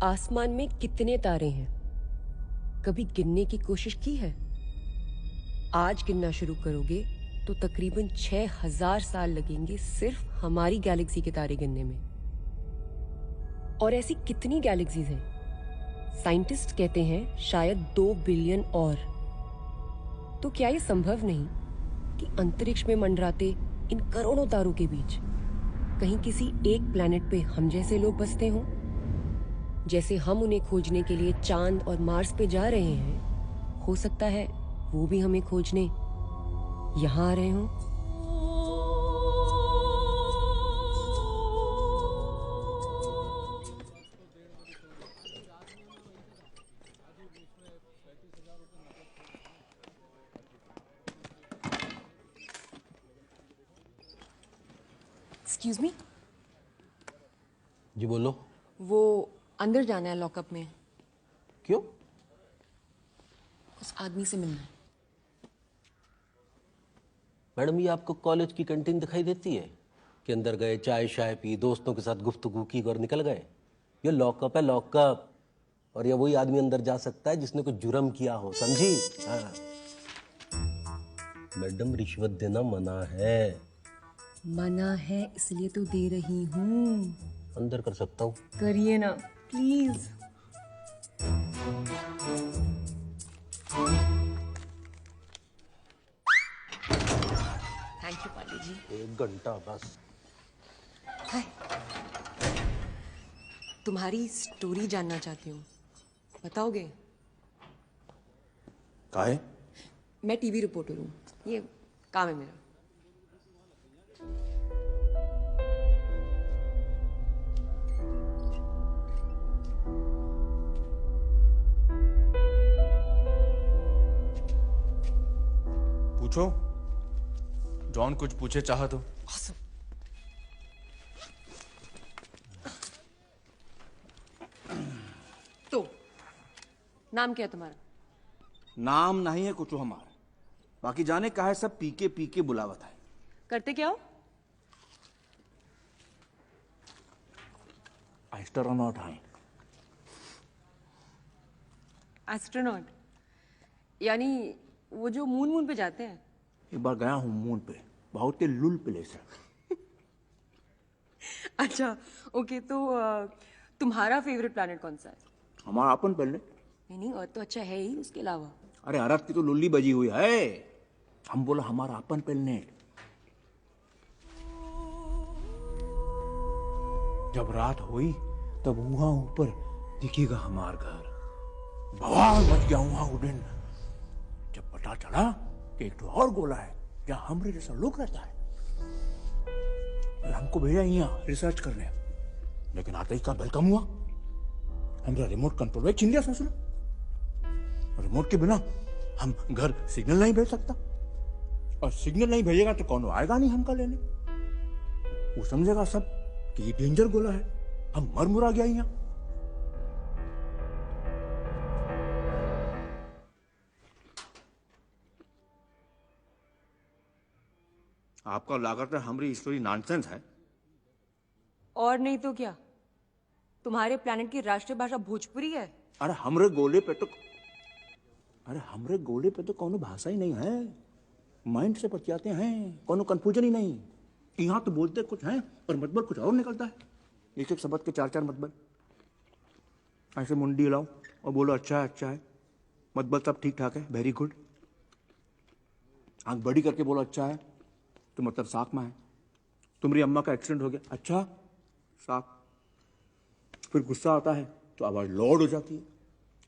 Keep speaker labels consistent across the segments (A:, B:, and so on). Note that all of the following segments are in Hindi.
A: आसमान में कितने तारे हैं? कभी गिनने की कोशिश की है? आज गिनना शुरू करोगे तो तकरीबन 6000 साल लगेंगे सिर्फ हमारी गैलेक्सी के तारे गिनने में। और ऐसी कितनी गैलेक्सीज हैं? साइंटिस्ट कहते हैं शायद 2 बिलियन और। तो क्या ये संभव नहीं कि अंतरिक्ष में मंडराते इन करोड़ों तारों के बीच कहीं किसी एक प्लैनेट पे हम जैसे लोग बसते हों? जैसे हम उन्हें खोजने के लिए चांद और मार्स पे जा रहे हैं, हो सकता है वो भी हमें खोजने यहां आ रहे हों। Excuse me.
B: जी बोलो।
A: वो अंदर जाना है लॉकअप में।
B: क्यों?
A: उस आदमी से मिलना है।
B: मैडम, ये आपको कॉलेज की कैंटीन दिखाई देती है कि अंदर गए, चाय शाय पी, दोस्तों के साथ गुफ्तगू की और निकल गए? ये लॉकअप है, लॉकअप। और ये वही आदमी अंदर जा सकता है जिसने कुछ जुर्म किया हो, समझी? हाँ मैडम, रिश्वत देना मना है।
A: मना है इसलिए तो दे रही हूँ।
B: अंदर कर सकता हूँ?
A: करिए ना प्लीज। थैंक यू पाली जी।
B: 1 घंटा बस।
A: हाय, तुम्हारी स्टोरी जानना चाहती हूँ, बताओगे?
B: काहे?
A: मैं टीवी रिपोर्टर हूँ, ये काम है मेरा।
C: पूछो, जॉन कुछ पूछे चाहा तो।
A: Awesome. तो नाम क्या है तुम्हारा?
D: नाम नहीं है कुछ हमारा, बाकी जाने का है सब पीके पीके बुलावत है।
A: करते क्या हो?
D: एस्ट्रोनॉट है।
A: एस्ट्रोनॉट यानी वो जो मून पे जाते हैं?
D: एक बार गया हूँ मून पे, बहुत ही लुल प्लेस है।
A: अच्छा ओके, तो तुम्हारा फेवरेट प्लैनेट कौन सा है?
D: हमारा अपन पहले।
A: नहीं, अर्थ तो अच्छा है ही, उसके अलावा।
D: अरे अरब की तो लुल्ली बजी हुई है, हम बोला हमारा अपन प्लेनेट। जब रात हुई तब वहां ऊपर दिखेगा हमार घर। बवाल मच गया वहां उड़न। जब पता चला कि एक तो और गोला है जहां हमरे जैसा लोग रहता है, और हमको भेजा यहाँ रिसर्च करने। लेकिन आते ही का वेलकम हुआ। हमारा रिमोट कंट्रोल में छीन लिया ससुर। रिमोट के बिना हम घर सिग्नल नहीं भेज सकता, और सिग्नल नहीं भेजेगा तो कौन आएगा नहीं हमका लेने। वो समझेगा सब कि ये डेंजर गोला है, हम मर मुरा गया यहाँ। आपका लागत है हमारी स्टोरी नॉनसेंस है।
A: और नहीं तो क्या, तुम्हारे प्लैनेट की राष्ट्रीय भाषा भोजपुरी है।
D: अरे हमरे गोले पे तो कोनो भाषा ही नहीं है। माइंड से बतियाते हैं, कोनो कंफ्यूजन ही नहीं। यहाँ तो बोलते कुछ है और मतबल कुछ और निकलता है। एक एक शब्द के 4-4 मतबल। ऐसे मुंडी हिलाओ और बोलो अच्छा है अच्छा है, मतबल सब ठीक ठाक है, वेरी गुड। आंख बड़ी करके बोलो अच्छा है तो मतलब साख में है। तुम्हारी अम्मा का एक्सीडेंट हो गया, अच्छा साख। फिर गुस्सा आता है तो आवाज लॉर्ड हो जाती है,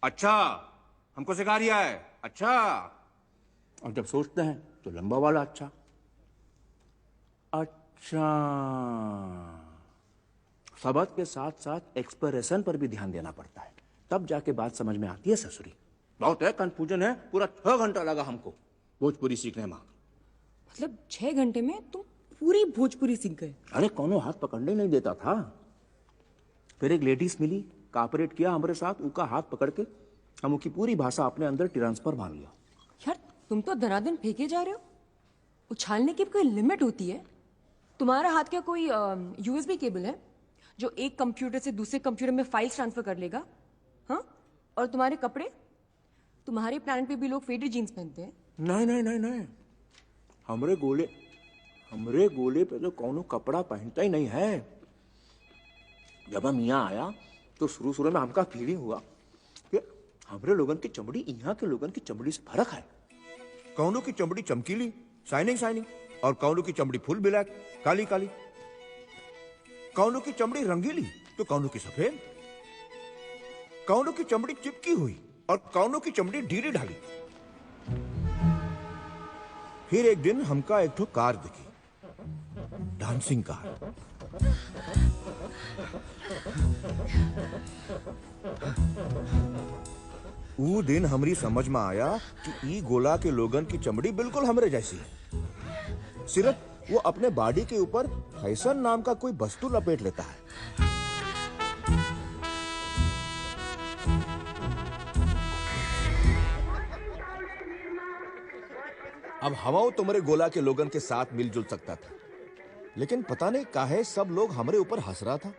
D: अच्छा हमको सिखा रिया है, अच्छा। और जब सोचते हैं तो लंबा वाला अच्छा। अच्छा, शब्द के साथ साथ एक्सप्रेशन पर भी ध्यान देना पड़ता है, तब जाके बात समझ में आती है ससुरी। बहुत है कंफ्यूजन है, पूरा 6 घंटा लगा हमको भोजपुरी सीखने में।
A: मतलब 6 घंटे में तुम पूरी भोजपुरी सीख गए?
D: अरे कोनो हाथ पकड़ने नहीं देता था। फिर एक लेडीज मिली, कॉपरेट किया हमारे साथ, उनका हाथ पकड़ के हम उनकी पूरी भाषा अपने अंदर ट्रांसफर मान लिया।
A: यार तुम तो धनाधन फेंके जा रहे हो। उछालने की कोई लिमिट होती है? तुम्हारा हाथ क्या कोई यूएसबी केबल है
E: जो एक कंप्यूटर से दूसरे कंप्यूटर में फाइल्स ट्रांसफर कर लेगा? हाँ? और तुम्हारे कपड़े? तुम्हारे प्लान पे भी लोग फेडेड जीन्स पहनते हैं।
D: नहीं नहीं नहीं नहीं, हमरे गोले पे तो कौनो कपड़ा पहनता ही नहीं है। जब हम यहाँ आया तो शुरू में हमका फीलिंग हुआ कि हमरे लोगन की चमड़ी यहाँ के लोगन की चमड़ी से फर्क है। कौनों की चमड़ी चमकीली, शाइनिंग, और कौनों की चमड़ी फुल ब्लैक, काली काली। कौनों की चमड़ी रंगीली तो कौनों की सफेद। कौनों की चमड़ी चिपकी हुई और कौनों की चमड़ी ढीली ढाली। फिर एक दिन हमका एक ठो कार दिखी, डांसिंग कार। वो दिन हमरी समझ में आया कि ई गोला के लोगन की चमड़ी बिल्कुल हमरे जैसी है, सिर्फ वो अपने बॉडी के ऊपर फैशन नाम का कोई वस्तु लपेट लेता है। अब हवाओं तुम्हारे गोला के लोगन के साथ मिलजुल सकता था, लेकिन पता नहीं काहे सब लोग हमरे ऊपर हंस रहा था।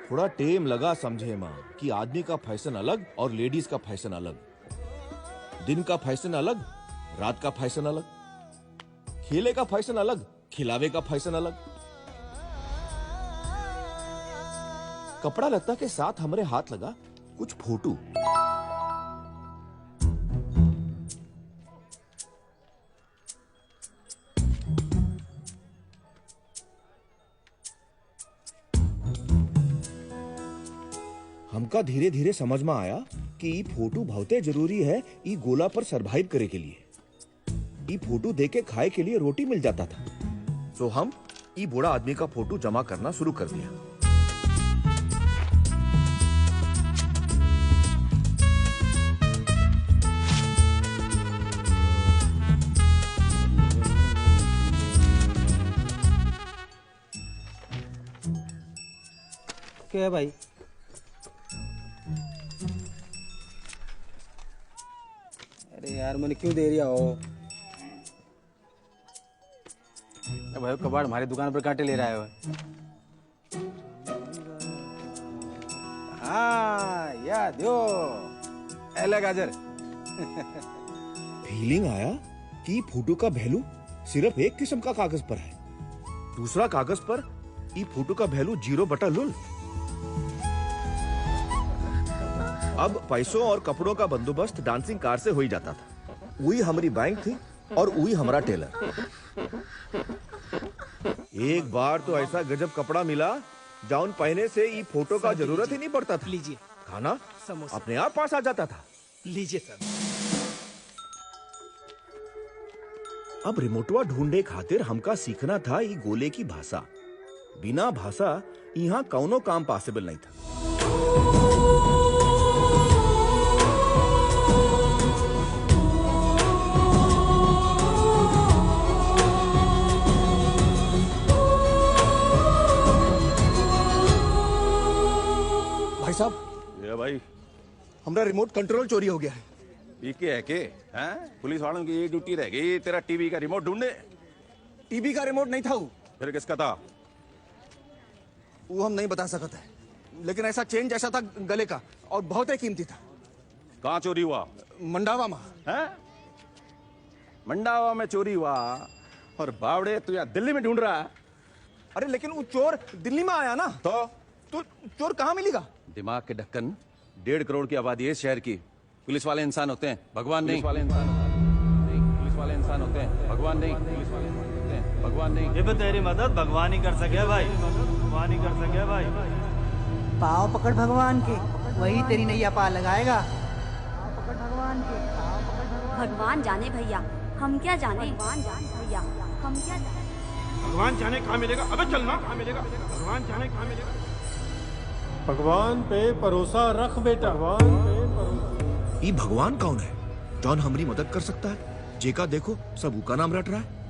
D: थोड़ा टेम लगा समझे मां कि आदमी का फैशन अलग और लेडीज का फैशन अलग, दिन का फैशन अलग, रात का फैशन अलग, खेले का फैशन अलग, खिलावे का फैशन अलग। कपड़ा लत्ता के साथ हमरे हाथ लगा कुछ फोटो। हमका धीरे धीरे समझ में आया कि ये फोटो बहुते जरूरी है ई गोला पर सरवाइव करे के लिए। ई फोटो देके खाए के लिए रोटी मिल जाता था, तो हम ई बूढ़ा आदमी का फोटो जमा करना शुरू कर दिया।
F: क्या है भाई? अरे यार मैंने क्यों दे रहा हो? भाई कबाड़ हमारी दुकान पर कांटे ले रहा है। हाँ याद हो, एला गाजर।
D: फीलिंग आया कि फोटो का वैल्यू सिर्फ एक किस्म का कागज पर है, दूसरा कागज पर ई फोटो का वैल्यू 0/लुल। अब पैसों और कपड़ों का बंदोबस्त डांसिंग कार से हो ही जाता था। वही हमारी बैंक थी और वही हमारा टेलर। एक बार तो ऐसा गजब कपड़ा मिला जौन पहने से ये फोटो का जरूरत ही नहीं पड़ता था।
F: लीजिए
D: खाना अपने आप पास आ जाता था।
F: लीजिए सर।
D: अब रिमोटवा ढूंढने खातिर हमका सीखना था ये गोले की भाषा। बिना भाषा यहाँ कौनो काम पॉसिबल नहीं था।
G: भाई साहब,
H: ये भाई
G: हमारा रिमोट कंट्रोल चोरी हो गया है।
H: पीके है के हैं? पुलिस वालों की ये ड्यूटी रह गई तेरा टीवी का रिमोट ढूंढने।
G: टीवी का रिमोट नहीं था वो।
H: फिर किसका था?
G: वो हम नहीं बता सकते, लेकिन ऐसा चेन जैसा था गले का और बहुत ही कीमती था।
H: कहाँ चोरी हुआ?
G: मंडावा में।
H: हैं? मंडावा में चोरी हुआ और बावड़े तू यहाँ दिल्ली में ढूंढ रहा है?
G: अरे लेकिन वो चोर दिल्ली में आया ना, तो चोर कहाँ मिलेगा?
H: दिमाग के ढक्कन, 1.5 करोड़ की आबादी है इस शहर की। पुलिस वाले इंसान होते हैं, भगवान नहीं। पुलिस वाले इंसान होते हैं, भगवान नहीं। पुलिस वाले होते हैं, भगवान नहीं।
I: ये तेरी मदद भगवान ही कर सके भाई, भगवान ही कर सके भाई।
J: पाँव पकड़ भगवान के, वही तेरी नैया पार लगाएगा। पाँव पकड़ भगवान के, पाँव पकड़ भगवान।
K: भगवान जाने भैया, हम क्या जाने। भगवान जाने भैया, हम क्या जाने।
I: भगवान जाने कहाँ मिलेगा? अबे चलना, कहाँ मिलेगा? भगवान जाने कहाँ मिलेगा?
L: भगवान पे भरोसा रख बेटा, भगवान पे भरोसा।
D: ये भगवान कौन है जौन हमारी मदद कर सकता है? जेका देखो सब उका नाम रट रहा है।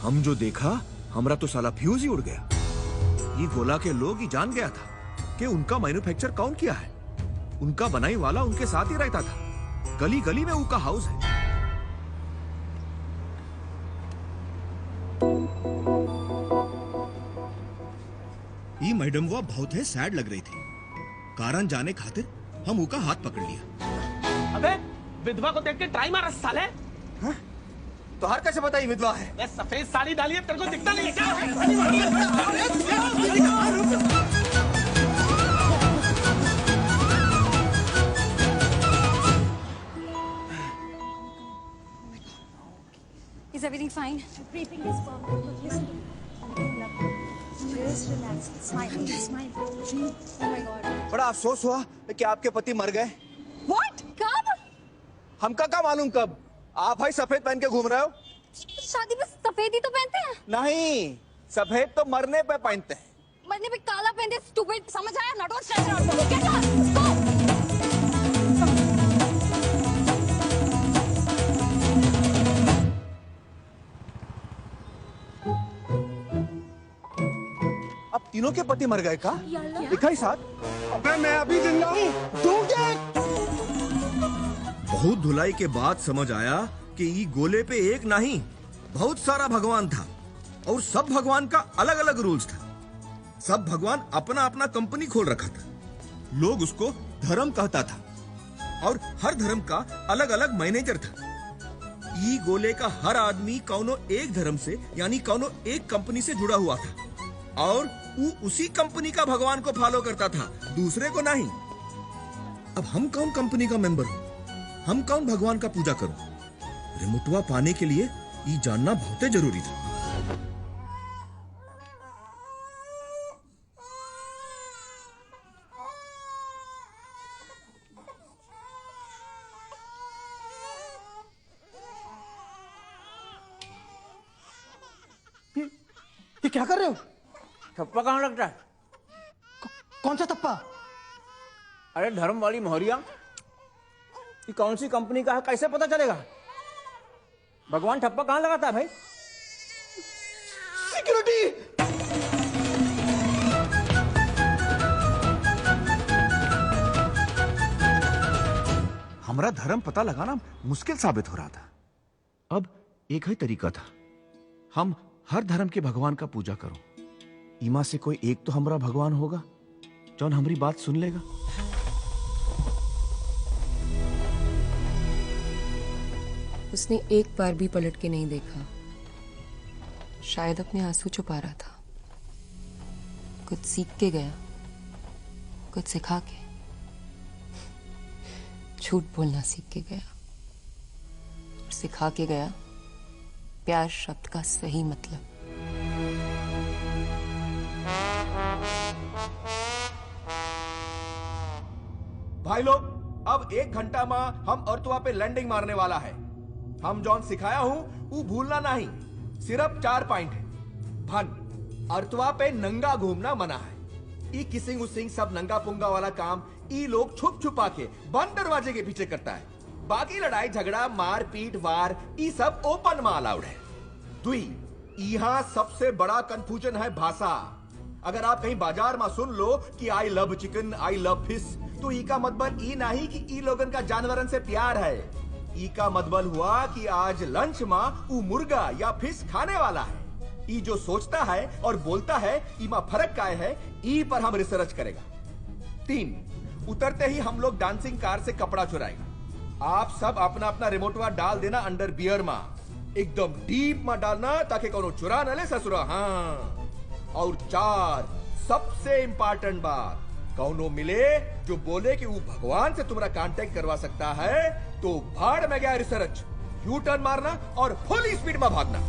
D: हम जो देखा हमरा तो साला फ्यूज ही उड़ गया। ये गोला के लोग ही जान गया था कि उनका मैन्युफैक्चर कौन किया है। उनका बनाई वाला उनके साथ ही रहता था। गली गली में उनका हाउस है।
M: मैडम वो बहुत है सैड लग रही थी। कारण जाने खातिर हम उनका हाथ पकड़ लिया।
I: अबे विधवा को देख के ट्राई मारा साले।
G: तो हर कैसे बताई विधवा है?
I: मैं सफेद साड़ी डाली है, तेरे को दिखता नहीं है क्या?
K: Is everything fine? Breathing is perfect. Listen. Just relax. Smile. Smile. Oh my God.
G: बड़ा अफसोस हुआ कि आपके पति मर गए।
K: What? कब?
G: हमका क्या मालूम कब? आप भाई सफेद पहन के घूम रहे हो?
K: शादी में सफेद ही तो पहनते हैं।
G: नहीं, सफेद तो मरने पे पहनते हैं।
K: मरने पे काला पहनते, stupid, समझ आया? Not what standard. Get lost. Stop.
G: अब तीनों के पति मर गए का? दिखा ही साथ? अबे मैं अभी जिंदा हूँ।
M: बहुत धुलाई के बाद समझ आया कि ई गोले पे एक नहीं बहुत सारा भगवान था और सब भगवान का अलग अलग रूल्स था। सब भगवान अपना अपना कंपनी खोल रखा था। लोग उसको धर्म कहता था और हर धर्म का अलग अलग मैनेजर था। ई गोले का हर आदमी कौनो एक धर्म से यानी कौनो एक कंपनी से जुड़ा हुआ था और वो उसी कंपनी का भगवान को फॉलो करता था, दूसरे को नहीं। अब हम कौन कंपनी का मेंबर हूँ, हम कौन भगवान का पूजा करूं? रिमोटवा पाने के लिए ये जानना बहुत जरूरी था।
F: ये क्या कर रहे हो?
D: थप्पा कहाँ लगता है?
F: कौन सा थप्पा?
D: अरे धर्म वाली मोहरिया, ये कौन सी कंपनी का है कैसे पता चलेगा? भगवान ठप्पा कहाँ लगाता है भाई?
F: सिक्योरिटी!
G: हमारा धर्म पता लगाना मुश्किल साबित हो रहा था।
H: अब एक ही तरीका था, हम हर धर्म के भगवान का पूजा करो। ईमा से कोई एक तो हमारा भगवान होगा जौन हमारी बात सुन लेगा।
E: उसने एक बार भी पलट के नहीं देखा। शायद अपने आंसू छुपा रहा था। कुछ सीख के गया, कुछ सिखा के। झूठ बोलना सीख के गया और सिखा के गया प्यार शब्द का सही मतलब।
H: भाई लोग, अब 1 घंटा में हम अर्तवा पे लैंडिंग मारने वाला है। हम जॉन सिखाया हूं वो भूलना नहीं। सिर्फ 4 पॉइंट है। फन, अर्तवा पे नंगा घूमना मना है। ई किसिंग उसिंग सब नंगा पुंगा वाला काम ई लोग छुप छुपा के बंद दरवाजे के पीछे करता है। बाकी लड़ाई झगड़ा मार पीट वार ई सब ओपन में अलाउड है। 2, यहाँ सबसे बड़ा कंफ्यूजन है भाषा। अगर आप कहीं बाजार में सुन लो कि I love chicken, I love fish, तो ई का मतलब ई नहीं कि ई लोगन का जानवरन से प्यार है। ई का मतलब हुआ कि आज लंच में वो मुर्गा या फिश खाने वाला है। ई जो सोचता है और बोलता है ई में फर्क क्या है, ई पर हम रिसर्च करेगा। 3, उतरते ही हम लोग डांसिंग कार से कपड़ा चुराएगा। आप सब अपना अपना रिमोटवा डाल देना अंडर बियर में, एकदम डीप में डालना ताकि कोनो चुरा न ले ससुरा। हाँ, और 4, सबसे इंपॉर्टेंट बात, कौनो मिले जो बोले कि वो भगवान से तुम्हारा कांटेक्ट करवा सकता है तो भाड़ में गया रिसर्च, यू टर्न मारना और फुल स्पीड में भागना।